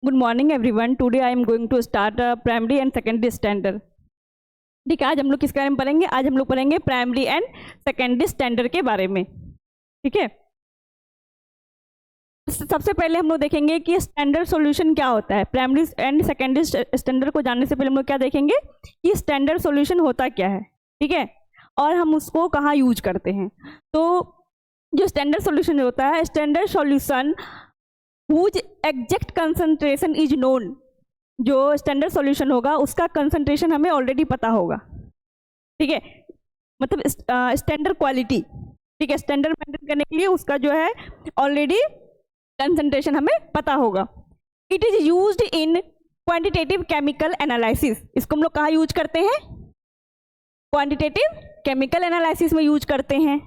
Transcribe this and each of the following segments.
Good morning everyone. Today I am going to start a primary and secondary standard. ठीक है, आज हम लोग किसके बारे में पढ़ेंगे? आज हम लोग पढ़ेंगे प्राइमरी एंड सेकेंडरी स्टैंडर्ड के बारे में. ठीक है, सबसे पहले हम लोग देखेंगे कि स्टैंडर्ड सॉल्यूशन क्या होता है. प्राइमरी एंड सेकेंडरी स्टैंडर्ड को जानने से पहले हम लोग क्या देखेंगे कि स्टैंडर्ड सॉल्यूशन होता क्या है. ठीक है, और हम उसको कहाँ यूज करते हैं. तो जो स्टैंडर्ड सॉल्यूशन होता है, standard solution whose exact concentration is known. जो स्टैंडर्ड सॉल्यूशन होगा उसका कंसंट्रेशन हमें ऑलरेडी पता होगा. ठीक है, मतलब स्टैंडर्ड क्वालिटी. ठीक है, स्टैंडर्ड मेंटेन करने के लिए उसका जो है ऑलरेडी कंसंट्रेशन हमें पता होगा. It is used in quantitative chemical analysis. इसको हम लोग कहाँ यूज करते हैं? क्वांटिटेटिव केमिकल एनालिसिस में यूज करते हैं,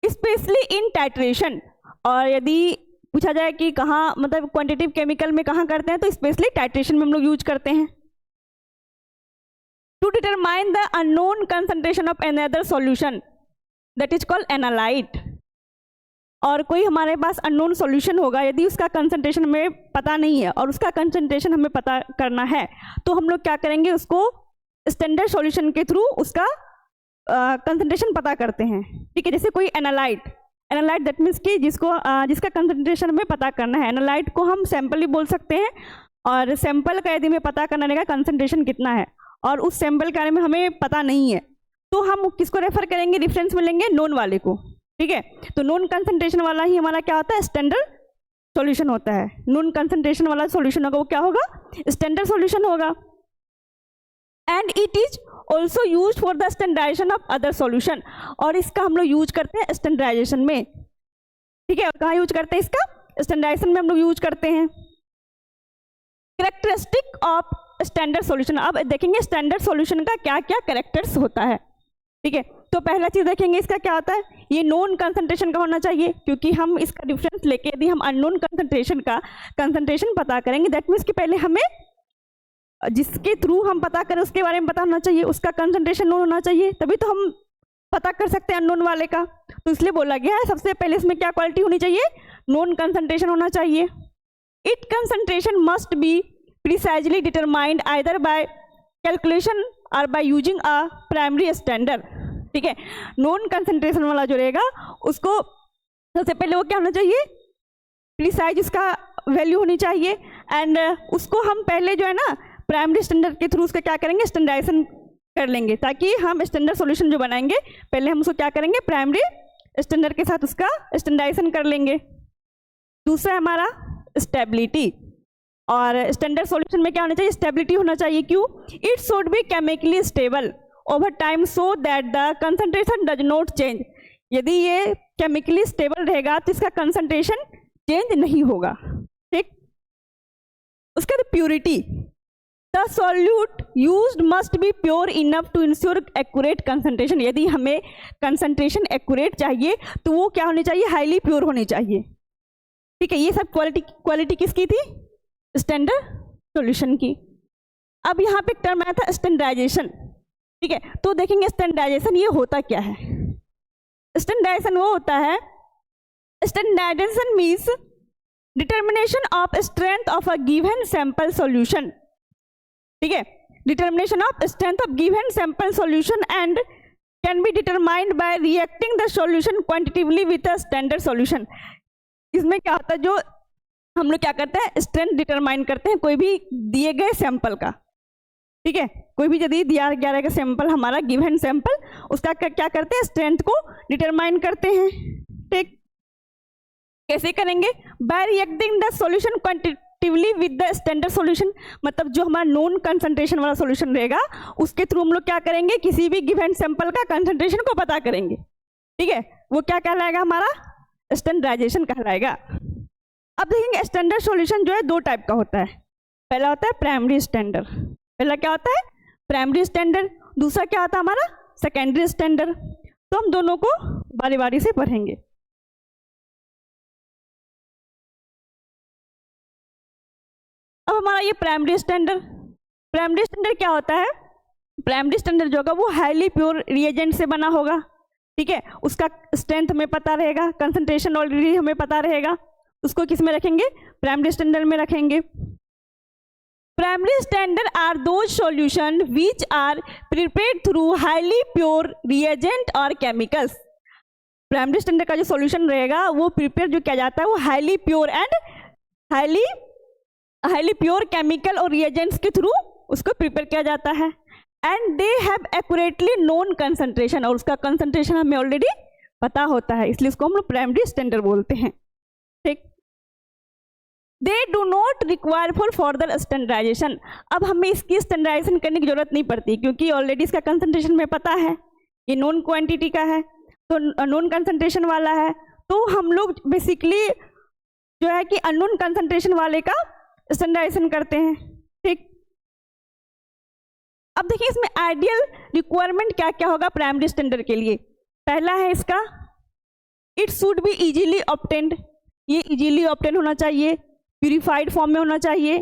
स्पेशली इन टाइट्रेशन. और यदि पूछा जाए कि कहाँ, मतलब क्वांटिटेटिव केमिकल में कहाँ करते हैं, तो स्पेशली टाइट्रेशन में हम लोग यूज करते हैं. To determine the unknown concentration of another solution that is called analyte. और कोई हमारे पास अननोन सॉल्यूशन होगा, यदि उसका कंसंट्रेशन हमें पता नहीं है और उसका कंसंट्रेशन हमें पता करना है, तो हम लोग क्या करेंगे, उसको स्टैंडर्ड सॉल्यूशन के थ्रू उसका कंसंट्रेशन पता करते हैं. ठीक है, जैसे कोई एनालाइट दैट मीन्स कि जिसका कंसंट्रेशन हमें पता करना है. एनालाइट को हम सैंपल भी बोल सकते हैं, और सैंपल का यदि हमें पता करना रहेगा कंसंट्रेशन कितना है और उस सैंपल के बारे में हमें पता नहीं है, तो हम किसको रेफर करेंगे, रेफरेंस में लेंगे नोन वाले को. ठीक है, तो नोन कंसंट्रेशन वाला ही हमारा क्या होता है, स्टैंडर्ड सॉल्यूशन होता है. नोन कंसंट्रेशन वाला सॉल्यूशन होगा वो क्या होगा, स्टैंडर्ड सॉल्यूशन होगा. And it is also use for the standardisation of other solution. और इसका हम लोग यूज करते हैं स्टैंडर्डाइजेशन में. ठीक है, कहाँ यूज करते हैं इसका, स्टैंडर्डाइजेशन में हम लोग यूज करते हैं. Characteristic of standard solution. अब देखेंगे स्टैंडर्ड सॉल्यूशन का क्या क्या कैरेक्टर्स होता है. ठीक है, तो पहला चीज देखेंगे इसका क्या होता है, ये नोन कंसंट्रेशन का होना चाहिए, क्योंकि हम इसका डिफरेंस लेके यदि हम अननोन कंसंट्रेशन का कंसंट्रेशन पता करेंगे, दैट मीन्स कि पहले हमें जिसके थ्रू हम पता करें उसके बारे में पता होना चाहिए, उसका कंसंट्रेशन नोन होना चाहिए, तभी तो हम पता कर सकते हैं अननोन वाले का. तो इसलिए बोला गया है सबसे पहले इसमें क्या क्वालिटी होनी चाहिए, नोन कंसंट्रेशन होना चाहिए. It concentration must be precisely determined either by calculation or by using a primary standard. ठीक है, नोन कंसंट्रेशन वाला जो रहेगा उसको सबसे पहले वो क्या होना चाहिए, प्रिसाइज उसका वैल्यू होनी चाहिए. एंड उसको हम पहले जो है ना प्राइमरी स्टैंडर्ड के थ्रू उसका क्या करेंगे, स्टैंडर्डाइजेशन कर लेंगे, ताकि हम स्टैंडर्ड सॉल्यूशन जो बनाएंगे पहले हम उसको क्या करेंगे, प्राइमरी स्टैंडर्ड के साथ उसका स्टैंडर्डाइजेशन कर लेंगे. दूसरा हमारा स्टेबिलिटी. और स्टैंडर्ड सॉल्यूशन में क्या होना चाहिए, स्टेबिलिटी होना चाहिए. क्यों, it should be chemically stable over time so that the concentration does not change. यदि ये केमिकली स्टेबल रहेगा तो इसका कंसंट्रेशन चेंज नहीं होगा. ठीक, उसके बाद purity. The solute used must be pure enough to ensure accurate concentration. यदि हमें कंसंट्रेशन एक्यूरेट चाहिए तो वो क्या होनी चाहिए, हाईली प्योर होनी चाहिए. ठीक है, ये सब क्वालिटी किसकी थी, स्टैंडर्ड सॉल्यूशन की. अब यहाँ पे टर्म आया था स्टैंडर्डाइजेशन. ठीक है, तो देखेंगे स्टैंडर्डाइजेशन ये होता क्या है. स्टैंडर्डाइजेशन वो होता है, standardisation means determination of strength of a given sample solution. ठीक है, determination of strength of given sample solution and can be determined by reacting the solution quantitatively with a standard solution. इसमें क्या होता है, जो हम लोग क्या करते हैं, स्ट्रेंथ डिटरमाइन करते हैं कोई भी दिए गए सैंपल का. ठीक है, कोई भी यदि दिया गया रहेगा सैंपल, हमारा गिवन सैंपल, उसका क्या करते हैं, स्ट्रेंथ को डिटरमाइन करते हैं. ठीक, कैसे करेंगे, bye reacting the solution quantitatively with the standard solution. मतलब जो हमारा नॉन कंसंट्रेशन वाला सॉल्यूशन रहेगा उसके थ्रू हम लोग क्या करेंगे, किसी भी गिवन सैंपल का कंसंट्रेशन को पता करेंगे. ठीक है, वो क्या कहलाएगा, हमारा स्टैंडर्डाइजेशन कहलाएगा. अब देखेंगे स्टैंडर्ड सॉल्यूशन जो है दो टाइप का होता है. पहला होता है प्राइमरी स्टैंडर्ड. पहला क्या होता है, प्राइमरी स्टैंडर्ड. दूसरा क्या होता है हमारा, सेकेंडरी स्टैंडर्ड. तो हम दोनों को बारी बारी से पढ़ेंगे. अब हमारा ये प्राइमरी स्टैंडर्ड क्या होता है, प्राइमरी स्टैंडर्ड जो होगा वो हाईली प्योर रिएजेंट से बना होगा. ठीक है, उसका स्ट्रेंथ हमें पता रहेगा, कंसंट्रेशन ऑलरेडी हमें पता रहेगा. उसको किस में रखेंगे, प्राइमरी स्टैंडर्ड में रखेंगे. Primary standard are those solution which are prepared through highly pure reagent और केमिकल्स। प्राइमरी स्टैंडर्ड का जो सॉल्यूशन रहेगा वो प्रिपेयर जो किया जाता है वो highly pure and highly pure chemical और रिएजेंट्स के थ्रू उसको प्रिपेयर किया जाता है। And they have accurately known concentration, और उसका कंसंट्रेशन हमें ऑलरेडी पता होता है, इसलिए उसको हम लोग प्राइमरी स्टैंडर्ड बोलते हैं। ठीक, they do not require for further standardisation. अब हमें इसकी स्टैंडर्डाइजेशन करने की जरूरत नहीं पड़ती क्योंकि ऑलरेडी इसका कंसंट्रेशन में पता है, ये नॉन क्वांटिटी का है तो नॉन कंसंट्रेशन वाला है, तो हम लोग बेसिकली जो है कि अननोन कंसंट्रेशन वाले का स्टैंडर्डाइजेशन करते हैं। ठीक, अब देखिए इसमें आइडियल रिक्वायरमेंट क्या क्या होगा प्राइमरी स्टैंडर्ड के लिए। पहला है इसका it should be easily obtained, ये इजीली ऑब्टेन होना चाहिए, प्यूरिफाइड फॉर्म में होना चाहिए,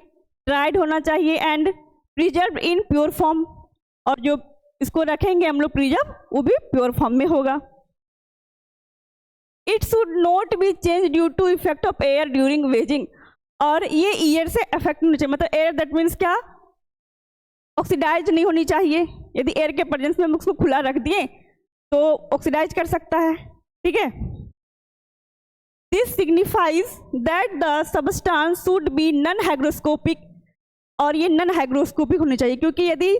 ड्राइड होना चाहिए and preserve in pure form, और जो इसको रखेंगे हम लोग प्रिजर्व वो भी प्योर फॉर्म में होगा। It should not be change due to effect of air during weighing, और ये एयर से अफेक्ट नहीं चाहिए, मतलब एयर दैट मीन्स क्या, ऑक्सीडाइज नहीं होनी चाहिए। यदि एयर के प्रेजेंस में हम उसको खुला रख दिए तो ऑक्सीडाइज कर सकता है। ठीक है, this signifies that the substance should be non hygroscopic, और ये नॉन हाइग्रोस्कोपिक होनी चाहिए क्योंकि यदि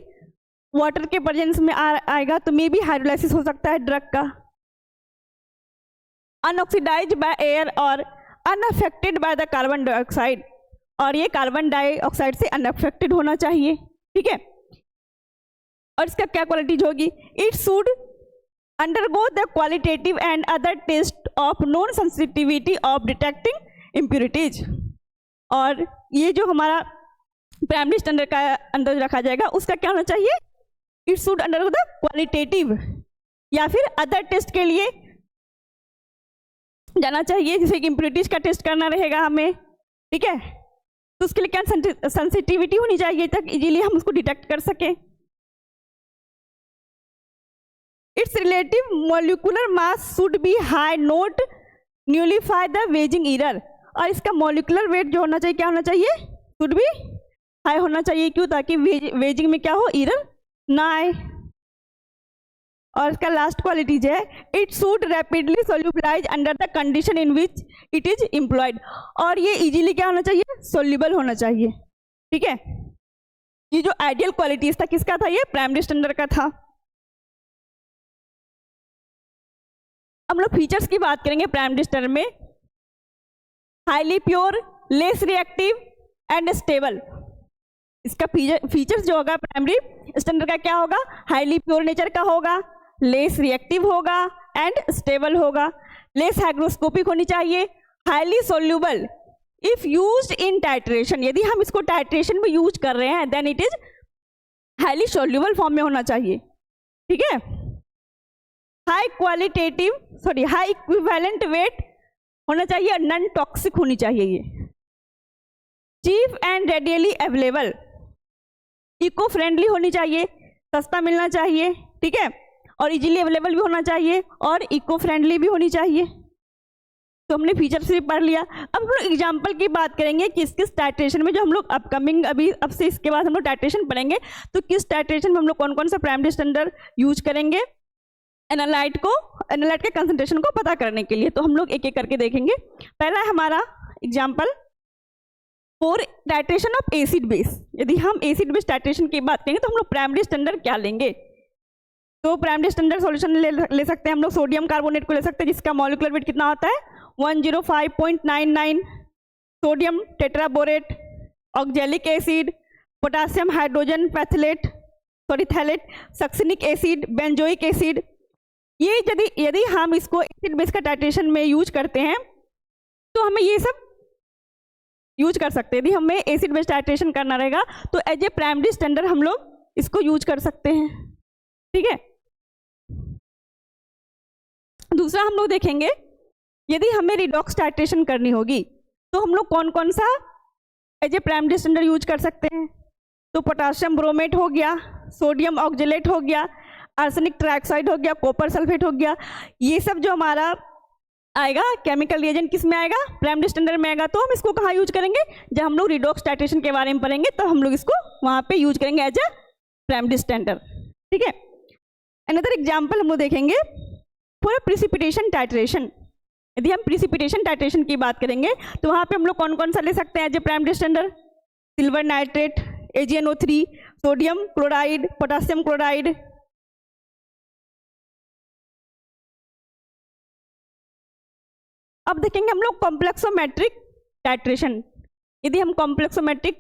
वाटर के प्रेजेंस में आएगा तो मे भी हाइड्रोलाइसिस हो सकता है ड्रग का। अनऑक्सीडाइज बाय एयर और unaffected by the carbon dioxide, और ये कार्बन डाइऑक्साइड से अनअफेक्टेड होना चाहिए। ठीक है, और इसका क्या क्वालिटीज होगी, it should undergo the qualitative and other test of non sensitivity of detecting impurities, और ये जो हमारा प्राइमरी स्टैंडर्ड का अंदर रखा जाएगा उसका क्या होना चाहिए, it should undergo the qualitative या फिर अदर टेस्ट के लिए जाना चाहिए, जैसे कि इम्प्योरिटीज का टेस्ट करना रहेगा हमें। ठीक है, तो उसके लिए क्या सेंसिटिविटी होनी चाहिए तक इजीली हम उसको डिटेक्ट कर सकें। Its relative molecular mass should be high not nullify the weighing error, और इसका मॉलिक्यूलर वेट जो होना चाहिए क्या होना चाहिए, शुड बी हाई होना चाहिए। क्यों, ताकि वेजिंग में क्या हो, एरर ना आए। और इसका लास्ट क्वालिटीज है it should rapidly solubilise under the condition in which it is employed, और ये इजीली क्या होना चाहिए, सोल्यूबल होना चाहिए। ठीक है, ये जो आइडियल क्वालिटीज था किसका था, ये प्राइमरी स्टैंडर्ड का था। हम लोग फीचर्स की बात करेंगे प्राइमरी स्टैंडर्ड में, highly pure, less reactive and stable. इसका फीचर्स जो होगा प्राइमरी स्टैंडर्ड का क्या होगा, हाईली प्योर नेचर का होगा, लेस रिएक्टिव होगा एंड स्टेबल होगा, लेस हाइग्रोस्कोपिक होनी चाहिए, highly soluble if used in titration, यदि हम इसको टाइट्रेशन में यूज कर रहे हैं then it is highly soluble form में होना चाहिए। ठीक है, हाई इक्विवेलेंट वेट होना चाहिए, नॉन टॉक्सिक होनी चाहिए, ये cheap and readily available, eco friendly होनी चाहिए, सस्ता मिलना चाहिए। ठीक है, और इजीली अवेलेबल भी होना चाहिए और इको फ्रेंडली भी होनी चाहिए। तो हमने फीचर्स भी पढ़ लिया। अब हम लोग एग्जाम्पल की बात करेंगे किस किस टाइट्रेशन में, जो हम लोग अपकमिंग अभी अब से इसके बाद हम लोग टाइट्रेशन पढ़ेंगे, तो किस टाइट्रेशन में हम लोग कौन कौन सा प्राइमरी स्टैंडर्ड यूज करेंगे एनालाइट के कंसंट्रेशन को पता करने के लिए। तो हम लोग एक एक करके देखेंगे। पहला है हमारा example for titration of acid base. यदि हम एसिड बेस टाइट्रेशन की बात करेंगे तो हम लोग प्राइमरी स्टैंडर्ड क्या लेंगे, तो प्राइमरी स्टैंडर्ड सॉल्यूशन ले सकते हैं हम लोग सोडियम कार्बोनेट को ले सकते हैं, जिसका मॉलिक्यूलर वेट कितना होता है 105.99, sodium tetraborate, oxalic acid, potassium hydrogen phthalate, succinic acid, benzoic acid. ये यदि हम इसको एसिड बेस का टाइट्रेशन में यूज करते हैं तो हमें ये सब यूज कर सकते हैं। यदि हमें एसिड बेस टाइट्रेशन करना रहेगा तो एज ए प्राइमरी स्टैंडर्ड हम लोग इसको यूज कर सकते हैं। ठीक है, दूसरा हम लोग देखेंगे यदि हमें रिडॉक्स टाइट्रेशन करनी होगी तो हम लोग कौन कौन सा as a primary standard use कर सकते हैं। तो पोटासियम ब्रोमेट हो गया, सोडियम ऑक्जेलेट हो गया, आर्सेनिक ट्राइऑक्साइड हो गया, कॉपर सल्फेट हो गया। ये सब जो हमारा आएगा, केमिकल रिएजेंट किस में आएगा, प्राइमरी स्टैंडर्ड में आएगा। तो हम इसको कहाँ यूज करेंगे, जब हम लोग रिडॉक्स टाइट्रेशन के बारे में पढ़ेंगे तो हम लोग इसको वहाँ पे यूज करेंगे एज ए प्राइमरी स्टैंडर्ड। ठीक है, अनदर एग्जाम्पल हम लोग देखेंगे फॉर प्रिसिपिटेशन टाइट्रेशन। यदि हम प्रिसिपिटेशन टाइट्रेशन की बात करेंगे तो वहाँ पे हम लोग कौन कौन सा ले सकते हैं as a primary standard, silver nitrate, AgNO3, sodium chloride, potassium chloride. अब देखेंगे हम लोग कॉम्प्लेक्सोमेट्रिक टाइट्रेशन। यदि हम कॉम्प्लेक्सोमेट्रिक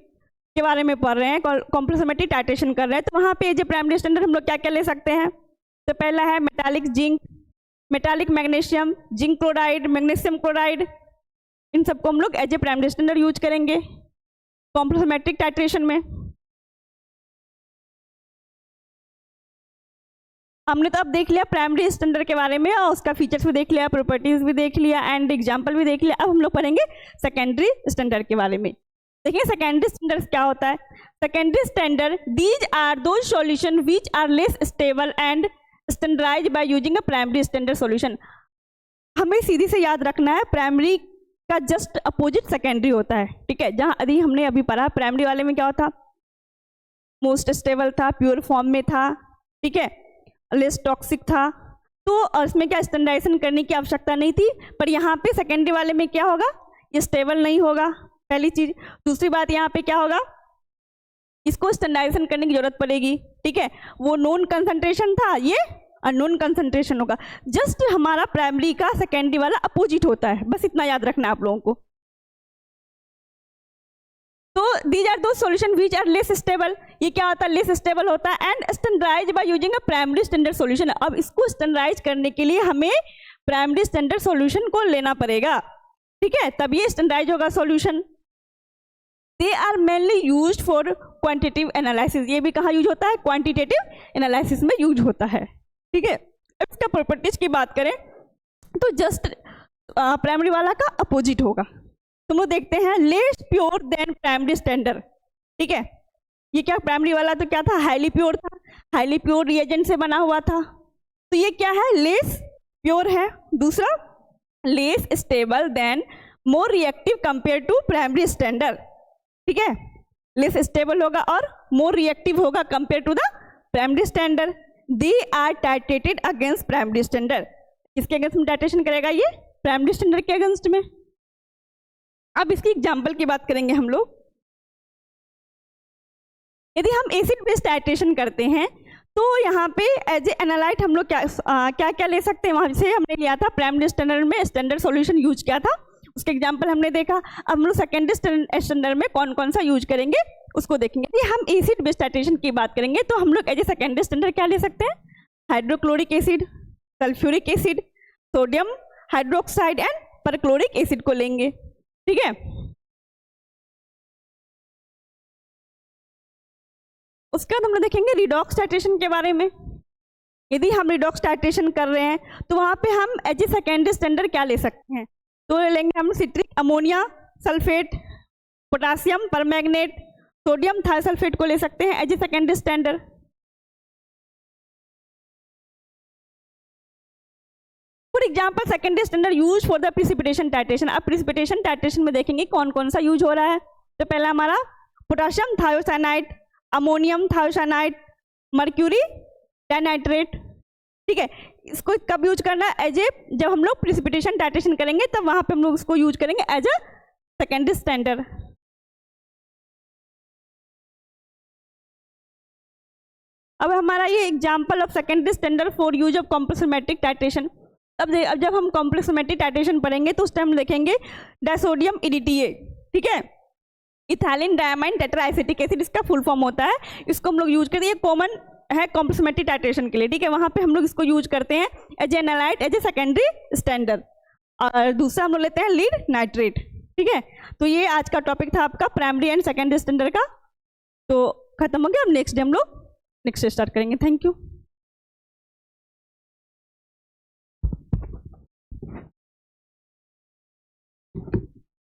के बारे में पढ़ रहे हैं, कॉम्प्लेक्सोमेट्रिक टाइट्रेशन कर रहे हैं, तो वहाँ पे एज ए प्राइमरी स्टैंडर्ड हम लोग क्या क्या ले सकते हैं। तो पहला है metallic zinc, metallic magnesium, zinc chloride, magnesium chloride, इन सबको हम लोग as a primary standard use करेंगे कॉम्प्लेक्सोमेट्रिक टाइट्रेशन में। हमने तो अब देख लिया प्राइमरी स्टैंडर्ड के बारे में और उसका फीचर्स भी देख लिया, प्रॉपर्टीज भी देख लिया एंड एग्जांपल भी देख लिया। अब हम लोग पढ़ेंगे सेकेंडरी स्टैंडर्ड के बारे में। देखिए सेकेंडरी स्टैंडर्ड क्या होता है। Secondary standard, these are those solution which are less stable and standardised by using a primary standard solution. हमें सीधी से याद रखना है, प्राइमरी का जस्ट अपोजिट सेकेंडरी होता है। ठीक है, जहाँ यदि हमने अभी पढ़ा प्राइमरी वाले में क्या होता, मोस्ट स्टेबल था, प्योर फॉर्म में था, ठीक है, लेस टॉक्सिक था, तो और इसमें क्या स्टैंडर्डाइजेशन करने की आवश्यकता नहीं थी। पर यहाँ पे सेकेंडरी वाले में क्या होगा, ये स्टेबल नहीं होगा, पहली चीज। दूसरी बात यहाँ पे क्या होगा, इसको स्टैंडर्डाइजेशन करने की जरूरत पड़ेगी। ठीक है, वो नोन कंसंट्रेशन था, ये अननोन कंसंट्रेशन होगा। जस्ट हमारा प्राइमरी का सेकेंडरी वाला अपोजिट होता है, बस इतना याद रखना है आप लोगों को। तो these are those solution which are less stable, ये क्या होता है, लेस स्टेबल होता है and standardised by using a primary standard solution. अब इसको स्टैंडर्डाइज करने के लिए हमें प्राइमरी स्टैंडर्ड सॉल्यूशन को लेना पड़ेगा। ठीक है, तब ये स्टैंडर्डाइज होगा solution. They are mainly used for quantitative analysis, ये भी कहाँ यूज होता है, क्वांटिटेटिव एनालिसिस में यूज होता है। ठीक है, इसका प्रॉपर्टीज की बात करें तो जस्ट प्राइमरी वाला का अपोजिट होगा। तुम लोग देखते हैं less pure than primary standard. ठीक है, ये क्या प्राइमरी वाला तो क्या था, हाईली प्योर था, हाईली प्योर रिएजेंट से बना हुआ था, तो ये क्या है, लेस प्योर है। दूसरा less stable than more reactive compare to primary standard. ठीक है, लेस स्टेबल होगा और मोर रिएक्टिव होगा compare to the primary standard. They are titrated against primary standard. किसके अगेंस्ट में टाइट्रेशन करेगा, ये प्राइमरी स्टैंडर्ड के अगेंस्ट में। अब इसकी एग्जांपल की बात करेंगे हम लोग। यदि हम एसिड बेस्ड टाइट्रेशन करते हैं तो यहाँ पे एज ए एनालाइट हम लोग क्या क्या ले सकते हैं, वहाँ से हमने लिया था प्राइमरी स्टैंडर्ड में स्टैंडर्ड सॉल्यूशन यूज किया था, उसके एग्जांपल हमने देखा। अब हम लोग सेकेंडरी स्टैंडर्ड में कौन कौन सा यूज करेंगे उसको देखेंगे। यदि हम एसिड बेस्ड टाइट्रेशन की बात करेंगे तो हम लोग एज ए सेकेंडरी स्टैंडर्ड क्या ले सकते हैं, hydrochloric acid, sulphuric acid, sodium hydroxide and perchloric acid को लेंगे। ठीक है, उसके बाद हम लोग देखेंगे रिडॉक्स टाइट्रेशन के बारे में। यदि हम रिडॉक्स टाइट्रेशन कर रहे हैं तो वहाँ पे हम एज ए सेकेंडरी स्टैंडर्ड क्या ले सकते हैं, तो लेंगे हम citric ammonia sulphate, potassium permanganate, sodium thiosulphate को ले सकते हैं as a secondary standard. For example secondary standard use for the precipitation titration. अब प्रिसिपिटेशन टाइट्रेशन में देखेंगे कौन कौन सा यूज हो रहा है। तो पहला हमारा potassium thiocyanide, ammonium thiocyanide, mercury dinitrate. ठीक है, इसको कब यूज करना है, एज ए जब हम लोग प्रिसिपिटेशन टाइट्रेशन करेंगे तब वहां पे हम लोग इसको यूज करेंगे एज अ सेकेंडरी स्टैंडर्ड। अब हमारा ये example of secondary standard for use of complexometric titration. अब जब हम कॉम्प्लेक्सोमेट्रिक टाइट्रेशन पढ़ेंगे तो उस टाइम देखेंगे डाइसोडियम EDTA। ठीक है, इथाइलिन डायमाइन टेट्राएसिटिक एसिड इसका फुल फॉर्म होता है, इसको हम लोग यूज करते हैं, ये कॉमन है कॉम्प्लेक्सोमेट्रिक टाइट्रेशन के लिए। ठीक है, वहाँ पे हम लोग इसको यूज करते हैं as a analyte as a secondary standard. और दूसरा हम लोग लेते हैं लीड नाइट्रेट। ठीक है, तो ये आज का टॉपिक था आपका प्राइमरी एंड सेकेंडरी स्टैंडर्ड का। तो खत्म हो गया, अब नेक्स्ट डे हम लोग नेक्स्ट स्टार्ट करेंगे। Thank you.